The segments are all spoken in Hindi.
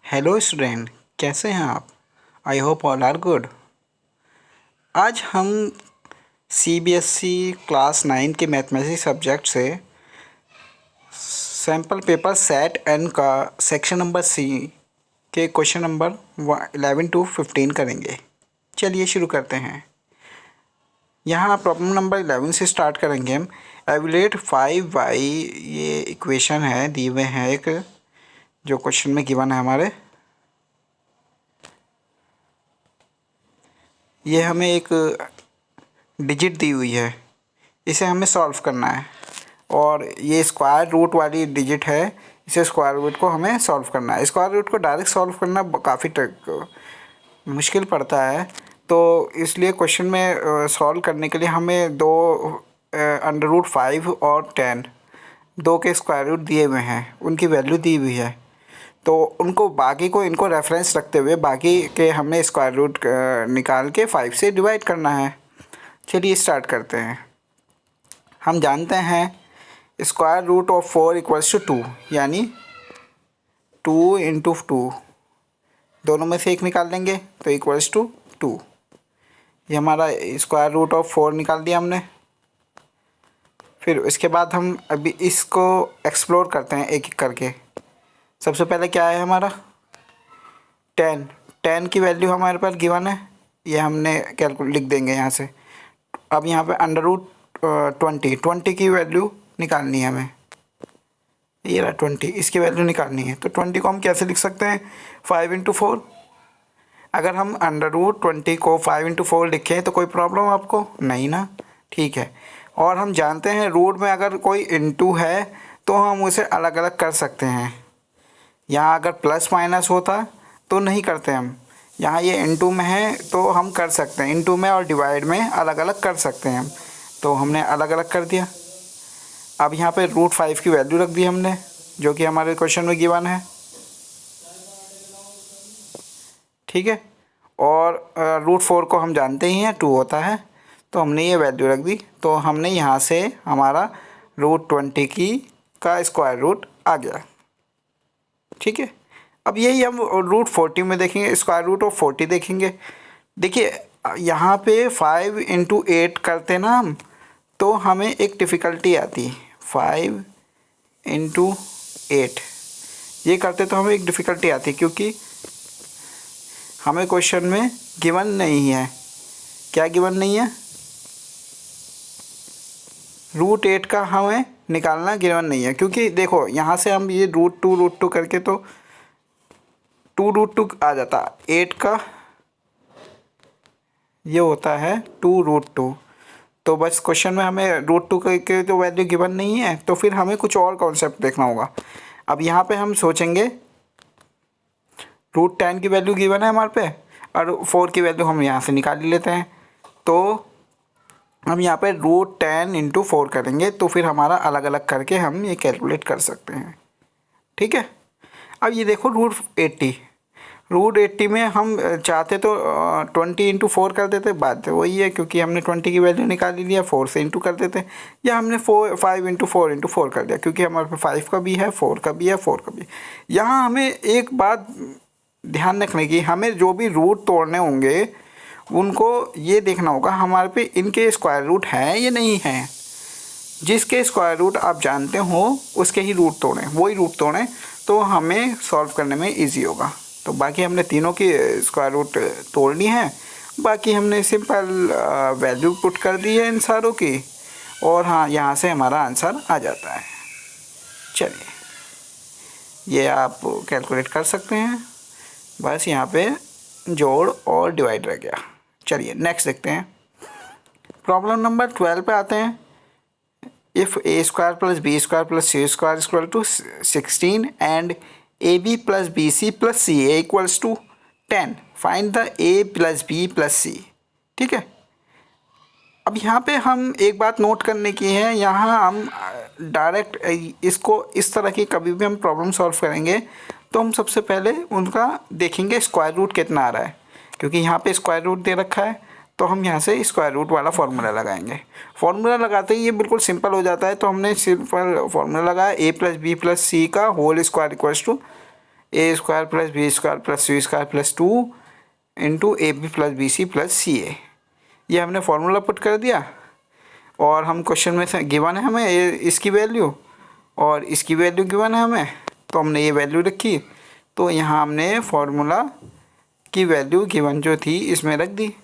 हेलो स्टूडेंट, कैसे हैं आप? I hope all are good. आज हम सीबीएसई क्लास 9 के मैथमेटिक्स सब्जेक्ट से सैम्पल पेपर सेट एन का सेक्शन नंबर सी के क्वेश्चन नंबर 11 टू 15 करेंगे। चलिए शुरू करते हैं। यहाँ प्रॉब्लम नंबर 11 से स्टार्ट करेंगे हम। एवलेट 5y, ये इक्वेशन है, दिए हुए हैं एक जो क्वेश्चन में गिवन है हमारे। ये हमें एक डिजिट दी हुई है, इसे हमें सॉल्व करना है और ये स्क्वायर रूट वाली डिजिट है, इसे स्क्वायर रूट को हमें सॉल्व करना है। स्क्वायर रूट को डायरेक्ट सॉल्व करना काफ़ी मुश्किल पड़ता है, तो इसलिए क्वेश्चन में सॉल्व करने के लिए हमें दो √5 और 10 दो के स्क्वायर रूट दिए हुए हैं, उनकी वैल्यू दी हुई है, तो उनको बाकी को इनको रेफरेंस रखते हुए बाकी के हमें स्क्वायर रूट निकाल के 5 से डिवाइड करना है। चलिए स्टार्ट करते हैं। हम जानते हैं square root of 4 equals to 2, यानी 2 इंटू 2, दोनों में से एक निकाल लेंगे तो इक्वल्स टू 2। ये हमारा स्क्वायर रूट ऑफ 4 निकाल दिया हमने। फिर उसके बाद हम अभी इसको एक्सप्लोर करते हैं एक एक करके। सबसे पहले क्या है हमारा 10 की वैल्यू हमारे पास गिवन है, ये हमने लिख देंगे यहाँ से। अब यहाँ पे √20 की वैल्यू निकालनी है हमें, ये रहा 20, इसकी वैल्यू निकालनी है। तो 20 को हम कैसे लिख सकते हैं 5 इंटू 4। अगर हम √20 को 5 इंटू 4 लिखें तो कोई प्रॉब्लम आपको नहीं ना, ठीक है। और हम जानते हैं रूट में अगर कोई इंटू है तो हम उसे अलग अलग कर सकते हैं। यहाँ अगर प्लस माइनस होता तो नहीं करते हम, यहाँ ये इंटू में है तो हम कर सकते हैं, इंटू में और डिवाइड में अलग अलग कर सकते हैं हम, तो हमने अलग अलग कर दिया। अब यहाँ पे √5 की वैल्यू रख दी हमने, जो कि हमारे क्वेश्चन में गिवन है, ठीक है। और √4 को हम जानते ही हैं 2 होता है, तो हमने ये वैल्यू रख दी। तो हमने यहाँ से हमारा √20 का स्क्वायर रूट आ गया, ठीक है। अब यही हम √40 में देखेंगे, स्क्वायर रूट ऑफ 40 देखेंगे। देखिए यहाँ पे 5 इंटू 8 करते ना हम, तो हमें एक डिफ़िकल्टी आती है। 5 इंटू 8 ये करते तो हमें एक डिफ़िकल्टी आती है, क्योंकि हमें क्वेश्चन में गिवन नहीं है। क्या गिवन नहीं है? √8 का हमें निकालना गिवन नहीं है, क्योंकि देखो यहाँ से हम ये √2 करके तो 2√2 आ जाता, 8 का ये होता है 2√2। तो बस क्वेश्चन में हमें √2 के तो वैल्यू गिवन नहीं है, तो फिर हमें कुछ और कॉन्सेप्ट देखना होगा। अब यहाँ पे हम सोचेंगे √10 की वैल्यू गिवन है हमारे पे, और 4 की वैल्यू हम यहाँ से निकाल लेते हैं। तो हम यहाँ पे √10 इंटू 4 करेंगे, तो फिर हमारा अलग अलग करके हम ये कैलकुलेट कर सकते हैं, ठीक है। अब ये देखो √80 में हम चाहते तो 20 इंटू 4 कर देते, बात वही है, क्योंकि हमने 20 की वैल्यू निकाल लिया, 4 से इंटू कर देते, या हमने 5 इंटू 4 कर दिया, क्योंकि हमारे पास 5 का भी है, 4 का भी है, 4 का भी। यहाँ हमें एक बात ध्यान रखने की, हमें जो भी रूट तोड़ने होंगे उनको ये देखना होगा हमारे पे इनके स्क्वायर रूट हैं या नहीं हैं। जिसके स्क्वायर रूट आप जानते हो उसके ही रूट तोड़ें, वही रूट तोड़ें, तो हमें सॉल्व करने में इजी होगा। तो बाकी हमने तीनों की स्क्वायर रूट तोड़नी है, बाकी हमने सिंपल वैल्यू पुट कर दी है इन सारों की, और हाँ यहाँ से हमारा आंसर आ जाता है। चलिए ये आप कैलकुलेट कर सकते हैं, बस यहाँ पे जोड़ और डिवाइड रह गया। चलिए नेक्स्ट देखते हैं। प्रॉब्लम नंबर 12 पे आते हैं। If a² + b² + c² equal to 16 and ab + bc + ca equals to 10, find the a + b + c, ठीक है। अब यहाँ पे हम एक बात नोट करने की है, यहाँ हम डायरेक्ट इसको इस तरह की कभी भी हम प्रॉब्लम सॉल्व करेंगे तो हम सबसे पहले उनका देखेंगे स्क्वायर रूट कितना आ रहा है, क्योंकि यहाँ पे स्क्वायर रूट दे रखा है, तो हम यहाँ से स्क्वायर रूट वाला फार्मूला लगाएंगे। फार्मूला लगाते ही ये बिल्कुल सिंपल हो जाता है, तो हमने सिंपल फार्मूला लगाया a + b + c का whole square equals to A square plus B square plus C square plus 2 into A B plus B C plus C A. ये हमने फार्मूला पुट कर दिया और हम क्वेश्चन में से गिवन है हमें इसकी वैल्यू और इसकी वैल्यू गिवन है हमें, तो हमने ये वैल्यू रखी। तो यहाँ हमने फार्मूला की वैल्यू गिवन जो थी इसमें रख दी।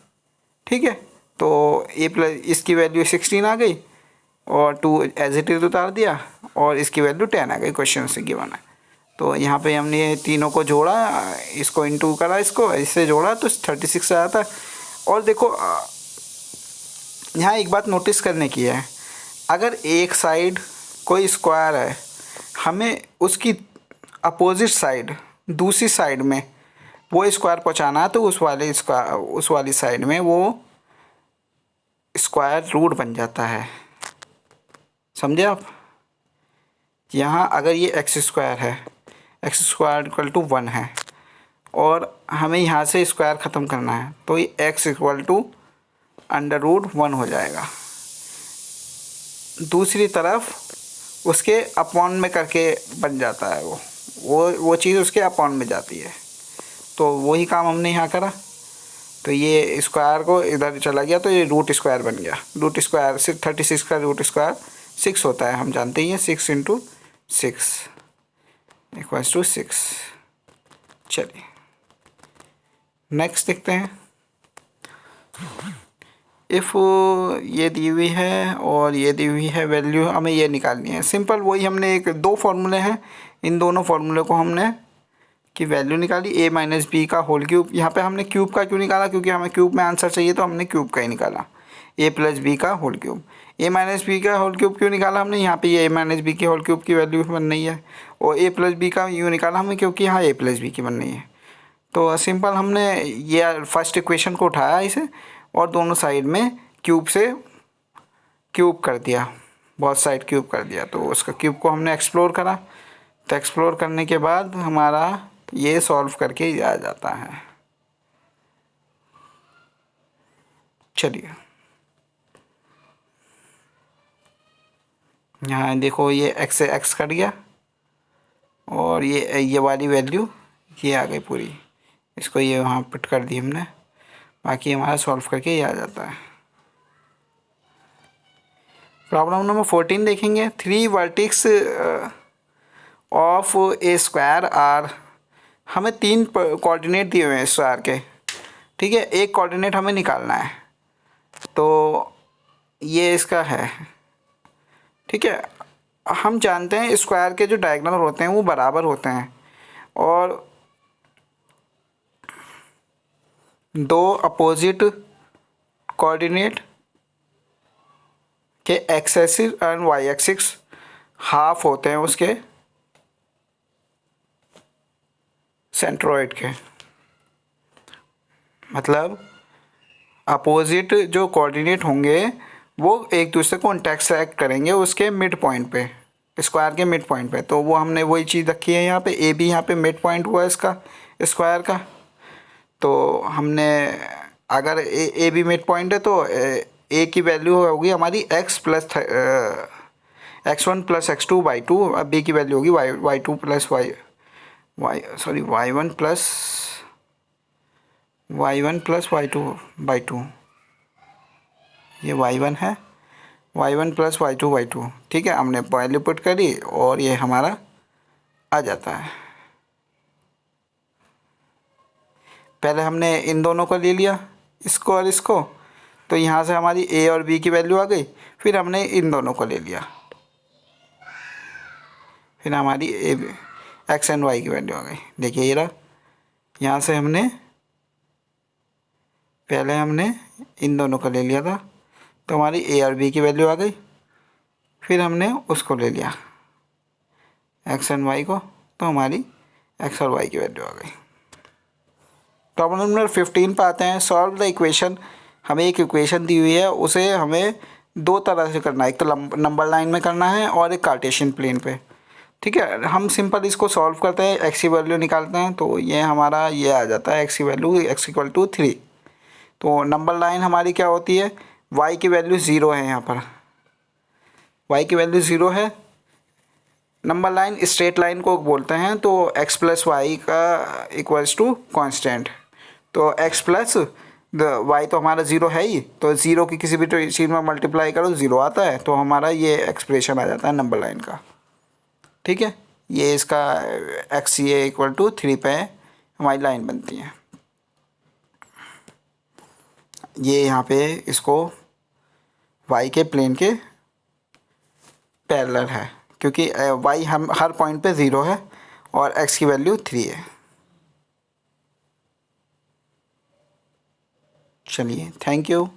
ठीक है, तो ए प्लस इसकी वैल्यू 16 आ गई और 2 एज इट इज उतार दिया और इसकी वैल्यू 10 आ गई, क्वेश्चन से गिवन है। तो यहाँ पे हमने ये तीनों को जोड़ा, इसको इंटू करा, इसको इससे जोड़ा तो 36 आया था। और देखो यहाँ एक बात नोटिस करने की है, अगर एक साइड कोई स्क्वायर है, हमें उसकी अपोजिट साइड दूसरी साइड में वो स्क्वायर पहुँचाना है, तो उस वाली साइड में वो स्क्वायर रूट बन जाता है। समझे आप? यहाँ अगर ये एक्स स्क्वायर है, एक्स स्क्वायर इक्वल टू 1 है और हमें यहाँ से स्क्वायर ख़त्म करना है, तो ये एक्स इक्वल टू √1 हो जाएगा। दूसरी तरफ उसके अपॉन में करके बन जाता है, वो चीज़ उसके अपॉन में जाती है। तो वही काम हमने यहाँ करा, तो ये स्क्वायर को इधर चला गया तो ये रूट स्क्वायर बन गया। रूट स्क्वायर 36 का रूट स्क्वायर 6 होता है, हम जानते ही हैं। 6 × 6 इक्वल्स टू 6। चलिए नेक्स्ट देखते हैं। इफ़ ये दी हुई है और ये दी हुई है वैल्यू, हमें ये निकालनी है। सिंपल वही हमने दो फार्मूले हैं, इन दोनों फार्मूले को हमने की वैल्यू निकाली। a माइनस बी का होल क्यूब, यहाँ पे हमने क्यूब का क्यों निकाला, क्योंकि हमें क्यूब में आंसर चाहिए तो हमने क्यूब का ही निकाला। a प्लस बी का whole cube, a minus B का होल क्यूब क्यों निकाला हमने, यहाँ पे ये a माइनस बी के होल क्यूब की वैल्यू बन रही है। और a प्लस बी का यूँ निकाला हमने क्योंकि यहाँ a प्लस बी की बन रही है। तो सिंपल हमने ये फर्स्ट इक्वेशन को उठाया इसे और दोनों साइड में क्यूब से क्यूब कर दिया, बहुत साइड क्यूब कर दिया। तो उसका क्यूब को हमने एक्सप्लोर करा, तो एक्सप्लोर करने के बाद हमारा ये सॉल्व करके ही आ जाता है। चलिए यहाँ देखो, ये x से x कट गया और ये वाली वैल्यू ये आ गई पूरी, इसको ये वहाँ पुट कर दी हमने, बाकी हमारा सॉल्व करके ये आ जाता है। प्रॉब्लम नंबर 14 देखेंगे। 3 vertex of a square are, हमें 3 कोऑर्डिनेट दिए हुए हैं स्क्वायर के। ठीक है, एक कोऑर्डिनेट हमें निकालना है, तो ये इसका है। ठीक है, हम जानते हैं स्क्वायर के जो डायगोनल होते हैं वो बराबर होते हैं और 2 अपोजिट कोऑर्डिनेट के X axis and Y axis half होते हैं उसके सेंट्रोइड के। मतलब अपोजिट जो कोऑर्डिनेट होंगे वो एक दूसरे को इंटरसेक्ट करेंगे उसके मिड पॉइंट पे, स्क्वायर के मिड पॉइंट पे। तो वो हमने वही चीज़ रखी है यहाँ पे। ए भी यहाँ पे मिड पॉइंट हुआ इसका स्क्वायर का, तो हमने अगर ए भी मिड पॉइंट है तो ए की वैल्यू होगी हमारी x1 प्लस x2/2। अब बी की वैल्यू होगी y2 plus y1 plus y2/2। ये y1 है, y1 प्लस y2/2। ठीक है, हमने वैल्यू पुट करी और ये हमारा आ जाता है। पहले हमने इन दोनों को ले लिया, इसको और इसको, तो यहाँ से हमारी a और b की वैल्यू आ गई। फिर हमने इन दोनों को ले लिया, फिर हमारी x एंड y की वैल्यू आ गई। देखिए ये रहा, यहाँ से हमने पहले हमने इन दोनों को ले लिया था तो हमारी a और b की वैल्यू आ गई। फिर हमने उसको ले लिया x एंड y को, तो हमारी x और y की वैल्यू आ गई। प्रॉब्लम नंबर 15 पर आते हैं। Solve the equation. हमें एक इक्वेशन दी हुई है, उसे हमें 2 तरह से करना है, एक तो नंबर लाइन में करना है और एक कार्टेशियन प्लेन पे। ठीक है, हम सिंपल इसको सॉल्व करते हैं, x की वैल्यू निकालते हैं, तो ये हमारा ये आ जाता है x की वैल्यू x इक्वल टू 3। तो नंबर लाइन हमारी क्या होती है, y की वैल्यू 0 है, यहाँ पर y की वैल्यू 0 है नंबर लाइन स्ट्रेट लाइन को बोलते हैं। तो x प्लस वाई का इक्वल्स टू कॉन्स्टेंट, तो x प्लस वाई तो हमारा ज़ीरो है ही, तो ज़ीरो की किसी भी चीज़ में मल्टीप्लाई करो ज़ीरो आता है, तो हमारा ये एक्सप्रेशन आ जाता है नंबर लाइन का। ठीक है, ये इसका x ये इक्वल टू 3 पे हमारी लाइन बनती है। ये यहाँ पे इसको y के प्लेन के पैरेलल है, क्योंकि y हम हर पॉइंट पे ज़ीरो है और x की वैल्यू 3 है। चलिए, थैंक यू।